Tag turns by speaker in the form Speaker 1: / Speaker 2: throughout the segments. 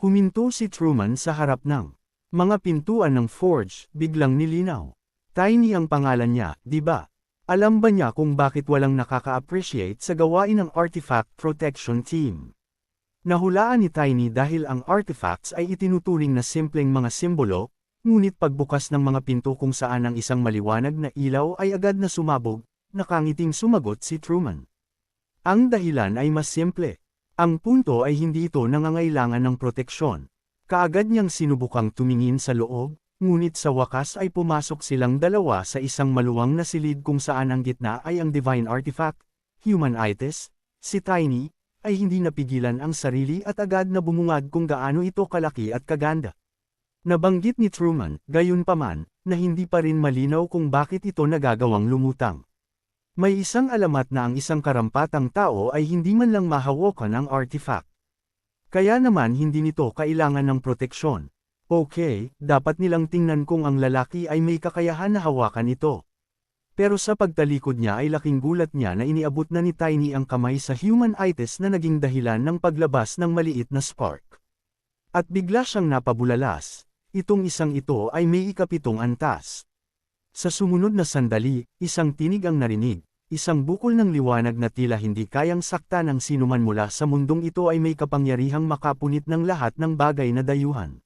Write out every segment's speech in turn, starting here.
Speaker 1: Huminto si Truman sa harap ng mga pintuan ng forge, biglang nilinaw. Tiny ang pangalan niya, di ba? Alam ba niya kung bakit walang nakaka-appreciate sa gawain ng Artifact Protection Team? Nahulaan ni Tiny dahil ang artifacts ay itinuturing na simpleng mga simbolo, ngunit pagbukas ng mga pinto kung saan ang isang maliwanag na ilaw ay agad na sumabog, nakangiting sumagot si Truman. Ang dahilan ay mas simple. Ang punto ay hindi ito nangangailangan ng proteksyon. Kaagad niyang sinubukang tumingin sa loob, ngunit sa wakas ay pumasok silang dalawa sa isang maluwang na silid kung saan ang gitna ay ang Divine Artifact, Humanitis. Si Tiny ay hindi napigilan ang sarili at agad na bumungad kung gaano ito kalaki at kaganda. Nabanggit ni Truman, gayunpaman, na hindi pa rin malinaw kung bakit ito nagagawang lumutang. May isang alamat na ang isang karampatang tao ay hindi man lang mahawakan ang artifact. Kaya naman hindi nito kailangan ng proteksyon. Okay, dapat nilang tingnan kung ang lalaki ay may kakayahan na hawakan ito. Pero sa pagtalikod niya ay laking gulat niya na iniabot na ni Tiny ang kamay sa Humanitis na naging dahilan ng paglabas ng maliit na spark. At bigla siyang napabulalas. Itong isang ito ay may ikapitong antas. Sa sumunod na sandali, isang tinig ang narinig. Isang bukol ng liwanag na tila hindi kayang sakta ng sinuman mula sa mundong ito ay may kapangyarihang makapunit ng lahat ng bagay na dayuhan.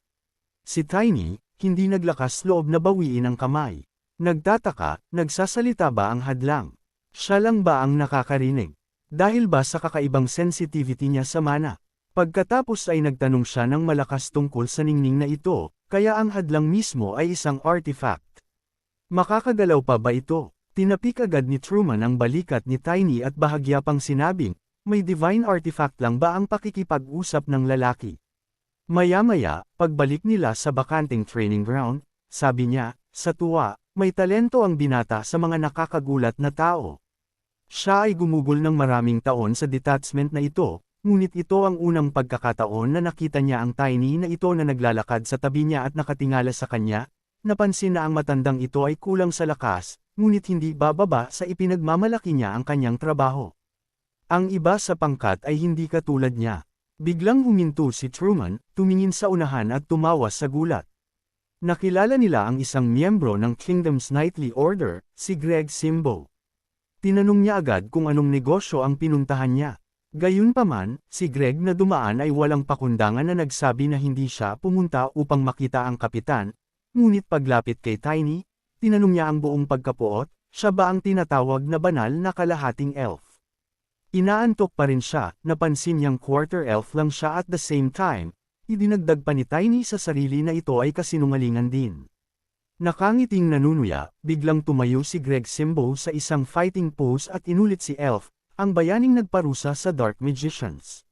Speaker 1: Si Tiny, hindi naglakas loob na bawiin ang kamay. Nagtataka, nagsasalita ba ang hadlang? Siya lang ba ang nakakarinig? Dahil ba sa kakaibang sensitivity niya sa mana? Pagkatapos ay nagtanong siya ng malakas tungkol sa ningning na ito, kaya ang hadlang mismo ay isang artifact. Makakagalaw pa ba ito? Tinapik agad ni Truman ang balikat ni Tiny at bahagya pang sinabing, may divine artifact lang ba ang pakikipag-usap ng lalaki? Maya-maya, pagbalik nila sa bakanting training ground, sabi niya, sa tuwa, may talento ang binata sa mga nakakagulat na tao. Siya ay gumugol ng maraming taon sa detachment na ito, ngunit ito ang unang pagkakataon na nakita niya ang Tiny na ito na naglalakad sa tabi niya at nakatingala sa kanya. Napansin na ang matandang ito ay kulang sa lakas, ngunit hindi bababa sa ipinagmamalaki niya ang kanyang trabaho. Ang iba sa pangkat ay hindi katulad niya. Biglang huminto si Truman, tumingin sa unahan at tumawa sa gulat. Nakilala nila ang isang miyembro ng Kingdom's Knightly Order, si Greg Simbo. Tinanong niya agad kung anong negosyo ang pinuntahan niya. Gayunpaman, si Greg na dumaan ay walang pakundangan na nagsabi na hindi siya pumunta upang makita ang kapitan, ngunit paglapit kay Tiny, tinanong niya ang buong pagkapuot, siya ba ang tinatawag na banal na kalahating elf? Inaantok pa rin siya, napansin niyang quarter elf lang siya at the same time, idinagdag pa ni Tiny sa sarili na ito ay kasinungalingan din. Nakangiting nanunuya, biglang tumayo si Greg Simbo sa isang fighting pose at inulit si Elf, ang bayaning nagparusa sa Dark Magicians.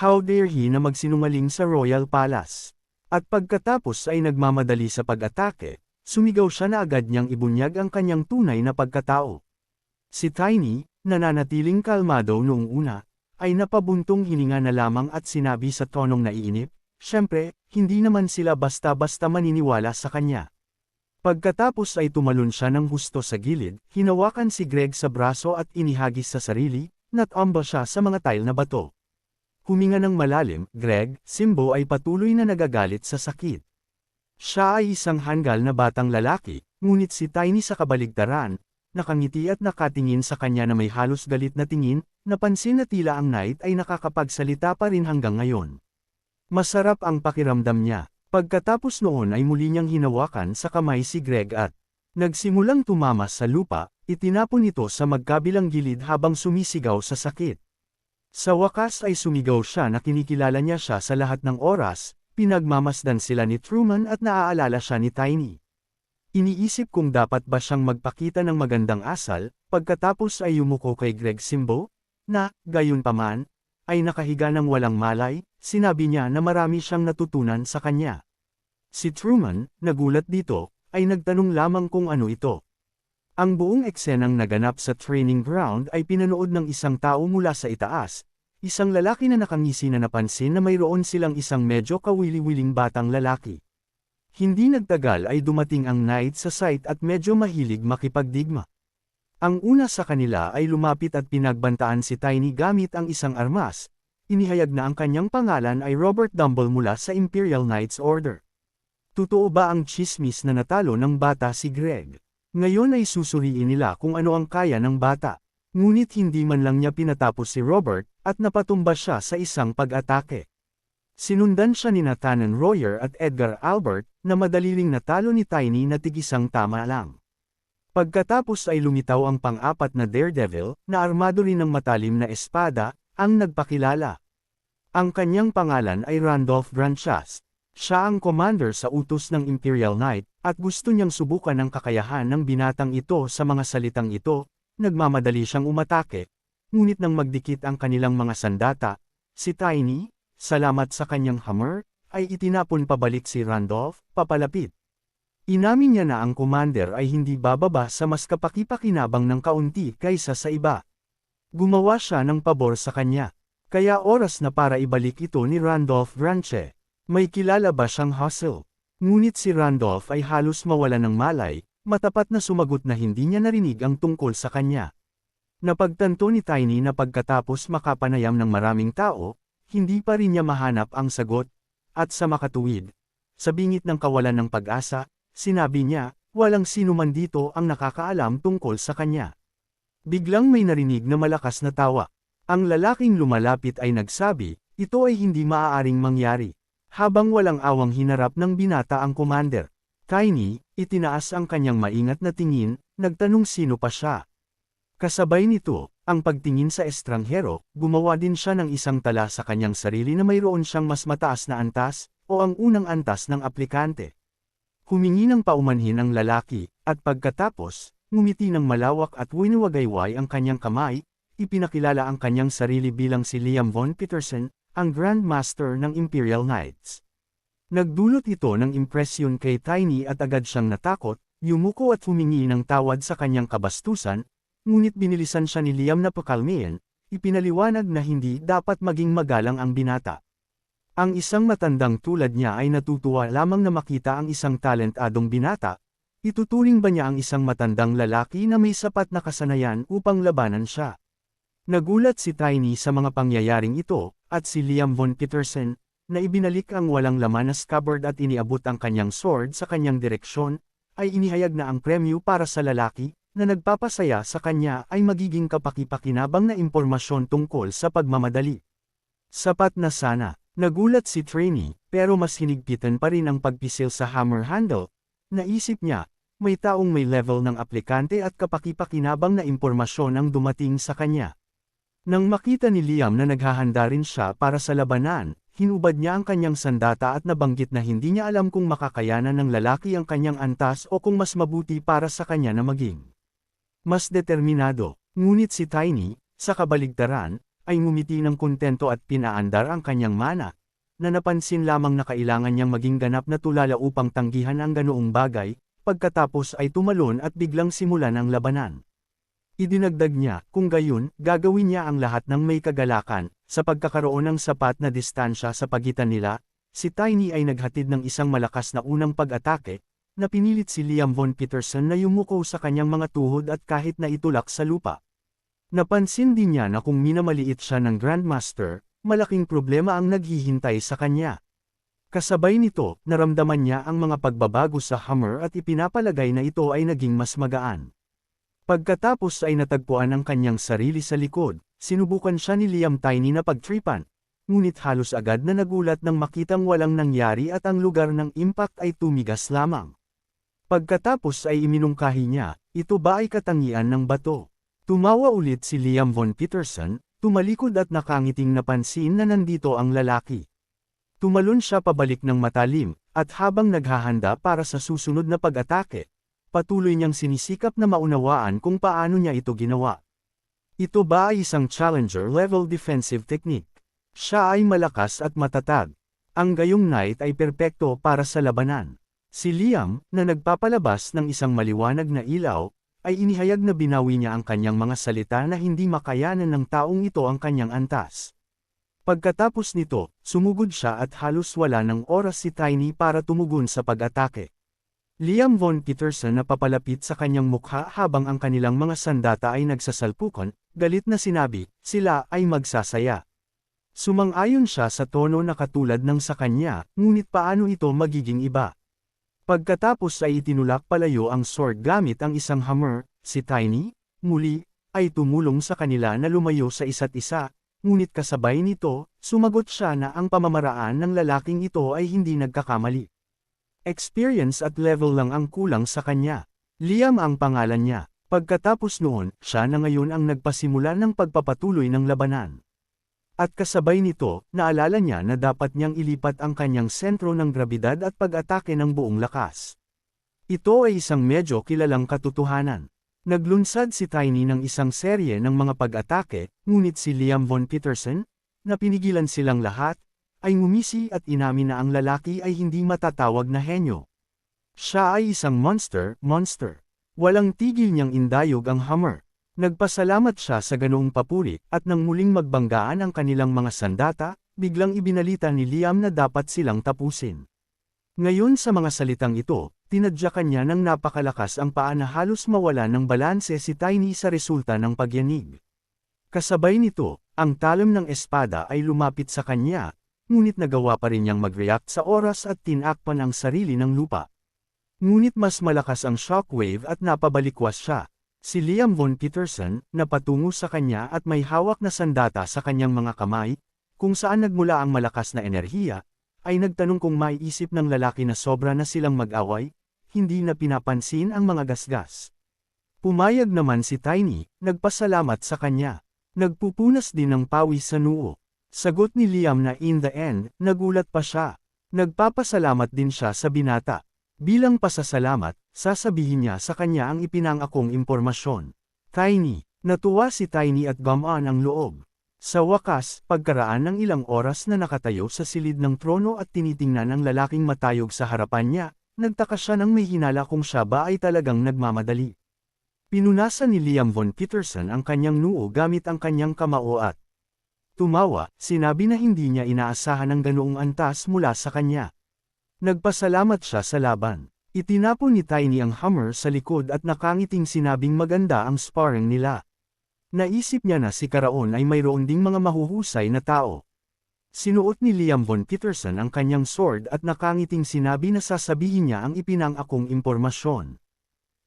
Speaker 1: How dare he na magsinungaling sa Royal Palace? At pagkatapos ay nagmamadali sa pag-atake, sumigaw siya na agad niyang ibunyag ang kanyang tunay na pagkatao. Si Tiny, nananatiling kalmado noong una, ay napabuntong hininga na lamang at sinabi sa tonong naiinip, "Siyempre, hindi naman sila basta-basta maniniwala sa kanya." Pagkatapos ay tumalon siya ng husto sa gilid, hinawakan si Greg sa braso at inihagis sa sarili, natumba siya sa mga tile na bato. Huminga ng malalim, Greg, Simbo ay patuloy na nagagalit sa sakit. Siya ay isang hanggal na batang lalaki, ngunit si Tiny sa kabaligtaran, nakangiti at nakatingin sa kanya na may halos galit na tingin, napansin na tila ang knight ay nakakapagsalita pa rin hanggang ngayon. Masarap ang pakiramdam niya. Pagkatapos noon ay muli niyang hinawakan sa kamay si Greg at nagsimulang tumamas sa lupa, itinapon ito sa magkabilang gilid habang sumisigaw sa sakit. Sa wakas ay sumigaw siya na kinikilala niya siya sa lahat ng oras, pinagmamasdan sila ni Truman at naaalala siya ni Tiny. Iniisip kung dapat ba siyang magpakita ng magandang asal, pagkatapos ay yumuko kay Greg Simbo, na, gayunpaman, ay nakahiga ng walang malay, sinabi niya na marami siyang natutunan sa kanya. Si Truman, nagulat dito, ay nagtanong lamang kung ano ito. Ang buong eksenang naganap sa training ground ay pinanood ng isang tao mula sa itaas, isang lalaki na nakangisi na napansin na mayroon silang isang medyo kawili-wiling batang lalaki. Hindi nagtagal ay dumating ang knight sa site at medyo mahilig makipagdigma. Ang una sa kanila ay lumapit at pinagbantaan si Tiny gamit ang isang armas, inihayag na ang kanyang pangalan ay Robert Dumble mula sa Imperial Knights Order. Totoo ba ang tsismis na natalo ng bata si Greg? Ngayon ay susuriin nila kung ano ang kaya ng bata. Ngunit hindi man lang niya pinatapos si Robert, at napatumba siya sa isang pag-atake. Sinundan siya ni Nathan Royer at Edgar Albert, na madaliling natalo ni Tiny na tig-isang tama lang. Pagkatapos ay lumitaw ang pang-apat na Daredevil, na armado rin ng matalim na espada, ang nagpakilala. Ang kanyang pangalan ay Randolph Branchas. Siya ang commander sa utos ng Imperial Knight, at gusto niyang subukan ang kakayahan ng binatang ito sa mga salitang ito, nagmamadali siyang umatake. Ngunit nang magdikit ang kanilang mga sandata, si Tiny, salamat sa kanyang hammer, ay itinapon pabalik si Randolph, papalapit. Inamin niya na ang commander ay hindi bababa sa mas kapaki-pakinabang ng kaunti kaysa sa iba. Gumawa siya ng pabor sa kanya. Kaya oras na para ibalik ito ni Randolph Branche. May kilala ba siyang hustle? Ngunit si Randolph ay halos mawala ng malay, matapat na sumagot na hindi niya narinig ang tungkol sa kanya. Napagtanto ni Tiny na pagkatapos makapanayam ng maraming tao, hindi pa rin niya mahanap ang sagot, at sa makatuwid, sa bingit ng kawalan ng pag-asa, sinabi niya, walang sino man dito ang nakakaalam tungkol sa kanya. Biglang may narinig na malakas na tawa. Ang lalaking lumalapit ay nagsabi, ito ay hindi maaaring mangyari. Habang walang awang hinarap ng binata ang commander. Tiny, itinaas ang kanyang maingat na tingin, nagtanong sino pa siya. Kasabay nito, ang pagtingin sa estranghero, gumawa din siya ng isang tala sa kanyang sarili na mayroon siyang mas mataas na antas, o ang unang antas ng aplikante. Humingi ng paumanhin ang lalaki, at pagkatapos, ngumiti ng malawak at winiwagayway ang kanyang kamay, ipinakilala ang kanyang sarili bilang si Liam von Peterson, ang Grand Master ng Imperial Knights. Nagdulot ito ng impresyon kay Tiny at agad siyang natakot, yumuko at humingi ng tawad sa kanyang kabastusan, ngunit binilisan siya ni Liam na pakalmayan, ipinaliwanag na hindi dapat maging magalang ang binata. Ang isang matandang tulad niya ay natutuwa lamang na makita ang isang talentadong binata. Ituturing ba niya ang isang matandang lalaki na may sapat na kasanayan upang labanan siya? Nagulat si Tiny sa mga pangyayaring ito, at si Liam von Peterson, na ibinalik ang walang laman na scabbard at iniabot ang kanyang sword sa kanyang direksyon, ay inihayag na ang premyo para sa lalaki, na nagpapasaya sa kanya ay magiging kapaki-pakinabang na impormasyon tungkol sa pagmamadali. Sapat na sana. Nagulat si Trainee, pero mas hinigpitan pa rin ang pagpisil sa hammer handle. Naisip niya, may taong may level ng aplikante at kapaki-pakinabang na impormasyon ang dumating sa kanya. Nang makita ni Liam na naghahanda rin siya para sa labanan, hinubad niya ang kanyang sandata at nabanggit na hindi niya alam kung makakayanan ng lalaki ang kanyang antas o kung mas mabuti para sa kanya na maging mas determinado. Ngunit si Tiny, sa kabaligtaran, ay ngumiti ng kontento at pinaandar ang kanyang mana, na napansin lamang na kailangan niyang maging ganap na tulala upang tanggihan ang ganoong bagay, pagkatapos ay tumalon at biglang simulan ang labanan. Idinagdag niya, kung gayon, gagawin niya ang lahat ng may kagalakan, sa pagkakaroon ng sapat na distansya sa pagitan nila, si Tiny ay naghatid ng isang malakas na unang pag-atake, na pinilit si Liam von Peterson na yumuko sa kanyang mga tuhod at kahit na itulak sa lupa. Napansin din niya na kung minamaliit siya ng Grandmaster, malaking problema ang naghihintay sa kanya. Kasabay nito, naramdaman niya ang mga pagbabago sa hammer at ipinapalagay na ito ay naging mas magaan. Pagkatapos ay natagpuan ang kanyang sarili sa likod, sinubukan siya ni Liam Tiny na pagtripan, ngunit halos agad na nagulat nang makitang walang nangyari at ang lugar ng impact ay tumigas lamang. Pagkatapos ay iminungkahi niya, ito ba ay katangian ng bato? Tumawa ulit si Liam von Peterson, tumalikod at nakangiting napansin na nandito ang lalaki. Tumalon siya pabalik ng matalim, at habang naghahanda para sa susunod na pag-atake, patuloy niyang sinisikap na maunawaan kung paano niya ito ginawa. Ito ba ay isang challenger-level defensive technique? Siya ay malakas at matatag. Ang gayong knight ay perpekto para sa labanan. Si Liam, na nagpapalabas ng isang maliwanag na ilaw, ay inihayag na binawi niya ang kanyang mga salita na hindi makayanan ng taong ito ang kanyang antas. Pagkatapos nito, sumugod siya at halos wala ng oras si Tiny para tumugon sa pag-atake. Liam von Peterson na papalapit sa kanyang mukha habang ang kanilang mga sandata ay nagsasalpukan, galit na sinabi, sila ay magsasaya. Sumang-ayon siya sa tono na katulad ng sa kanya, ngunit paano ito magiging iba? Pagkatapos ay itinulak palayo ang sword gamit ang isang hammer, si Tiny, muli, ay tumulong sa kanila na lumayo sa isa't isa, ngunit kasabay nito, sumagot siya na ang pamamaraan ng lalaking ito ay hindi nagkakamali. Experience at level lang ang kulang sa kanya. Liam ang pangalan niya. Pagkatapos noon, siya na ngayon ang nagpasimula ng pagpapatuloy ng labanan. At kasabay nito, naalala niya na dapat niyang ilipat ang kanyang sentro ng grabidad at pag-atake ng buong lakas. Ito ay isang medyo kilalang katotohanan. Naglunsad si Tiny ng isang serye ng mga pag-atake, ngunit si Liam Von Petersen, na pinigilan silang lahat, ay ngumisi at inamin na ang lalaki ay hindi matatawag na henyo. Siya ay isang monster. Walang tigil niyang indayog ang hammer. Nagpasalamat siya sa ganoong papuri, at nang muling magbanggaan ang kanilang mga sandata, biglang ibinalita ni Liam na dapat silang tapusin. Ngayon sa mga salitang ito, tinadyakan niya ng napakalakas ang paa na halos mawala ng balanse si Tiny sa resulta ng pagyanig. Kasabay nito, ang talim ng espada ay lumapit sa kanya, ngunit nagawa pa rin niyang mag-react sa oras at tinakpan ang sarili ng lupa. Ngunit mas malakas ang shockwave at napabalikwas siya. Si Liam Von Petersen, na patungo sa kanya at may hawak na sandata sa kanyang mga kamay, kung saan nagmula ang malakas na enerhiya, ay nagtanong kung maiisip ng lalaki na sobra na silang mag-away, hindi na pinapansin ang mga gasgas. Pumayag naman si Tiny, nagpasalamat sa kanya. Nagpupunas din ng pawis sa noo. Sagot ni Liam na in the end, nagulat pa siya. Nagpapasalamat din siya sa binata. Bilang pasasalamat, sasabihin niya sa kanya ang ipinangakong impormasyon. Tiny. Natuwa si Tiny at gumaan ang loob. Sa wakas, pagkaraan ng ilang oras na nakatayo sa silid ng trono at tinitingnan ang lalaking matayog sa harapan niya, nagtaka siya nang may hinala kung siya ba ay talagang nagmamadali. Pinunasan ni Liam Von Petersen ang kanyang noo gamit ang kanyang kamao at tumawa, sinabi na hindi niya inaasahan ang ganoong antas mula sa kanya. Nagpasalamat siya sa laban. Itinapon ni Tiny ang hammer sa likod at nakangiting sinabing maganda ang sparring nila. Naisip niya na si Karaon ay mayroon ding mga mahuhusay na tao. Sinuot ni Liam Von Petersen ang kanyang sword at nakangiting sinabi na sasabihin niya ang ipinangakong impormasyon.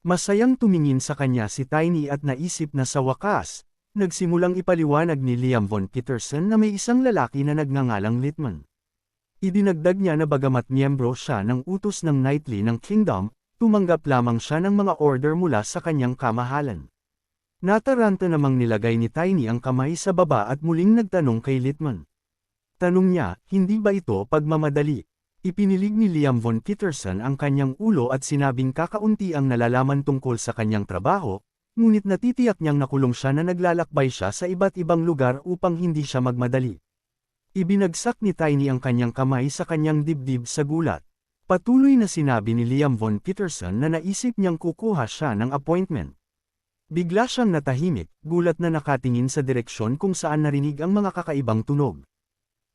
Speaker 1: Masayang tumingin sa kanya si Tiny at naisip na sa wakas, nagsimulang ipaliwanag ni Liam Von Petersen na may isang lalaki na nagngangalang Litman. Idinagdag niya na bagamat miyembro siya ng utos ng Knightly ng Kingdom, tumanggap lamang siya ng mga order mula sa kanyang kamahalan. Nataranta namang nilagay ni Tiny ang kamay sa baba at muling nagtanong kay Litman. Tanong niya, hindi ba ito pagmamadali? Ipinilig ni Liam Von Petersen ang kanyang ulo at sinabing kakaunti ang nalalaman tungkol sa kanyang trabaho, ngunit natitiyak niyang nakulong siya na naglalakbay siya sa iba't ibang lugar upang hindi siya magmadali. Ibinagsak ni Tiny ang kanyang kamay sa kanyang dibdib sa gulat. Patuloy na sinabi ni Liam Von Petersen na naisip niyang kukuha siya ng appointment. Bigla siyang natahimik, gulat na nakatingin sa direksyon kung saan narinig ang mga kakaibang tunog.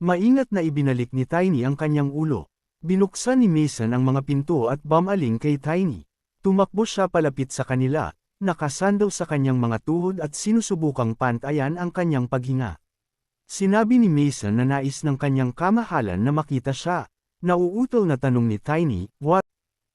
Speaker 1: Maingat na ibinalik ni Tiny ang kanyang ulo. Binuksan ni Mason ang mga pinto at bumaling kay Tiny. Tumakbo siya palapit sa kanila, nakasandaw sa kanyang mga tuhod at sinusubukang pantayan ang kanyang paghinga. Sinabi ni Mason na nais ng kanyang kamahalan na makita siya. Nauutol na tanong ni Tiny, what?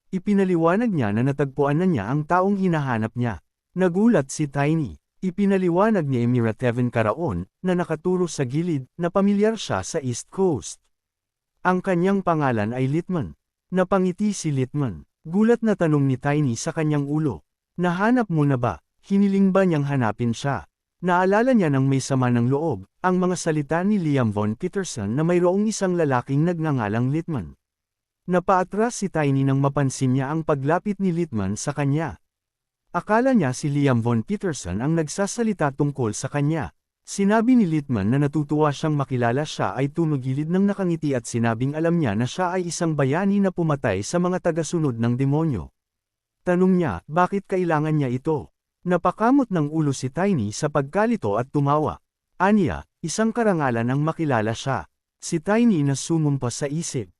Speaker 1: Ipinaliwanag niya na natagpuan na niya ang taong hinahanap niya. Nagulat si Tiny. Ipinaliwanag ni Emirateven Karaon, na nakaturo sa gilid, na pamilyar siya sa East Coast. Ang kanyang pangalan ay Litman. Napangiti si Litman. Gulat na tanong ni Tiny sa kanyang ulo. Nahanap mo na ba? Hiniling ba niyang hanapin siya? Naalala niya ng may sama ng loob, ang mga salita ni Liam Von Petersen na mayroong isang lalaking nagngangalang Litman. Napaatras si Tiny nang mapansin niya ang paglapit ni Litman sa kanya. Akala niya si Liam Von Petersen ang nagsasalita tungkol sa kanya. Sinabi ni Litman na natutuwa siyang makilala siya ay tumigilid ng nakangiti at sinabing alam niya na siya ay isang bayani na pumatay sa mga tagasunod ng demonyo. Tanong niya, bakit kailangan niya ito? Napakamot ng ulo si Tiny sa pagkalito at tumawa. Aniya, isang karangalan ang makilala siya. Si Tiny na sumumpa sa isip.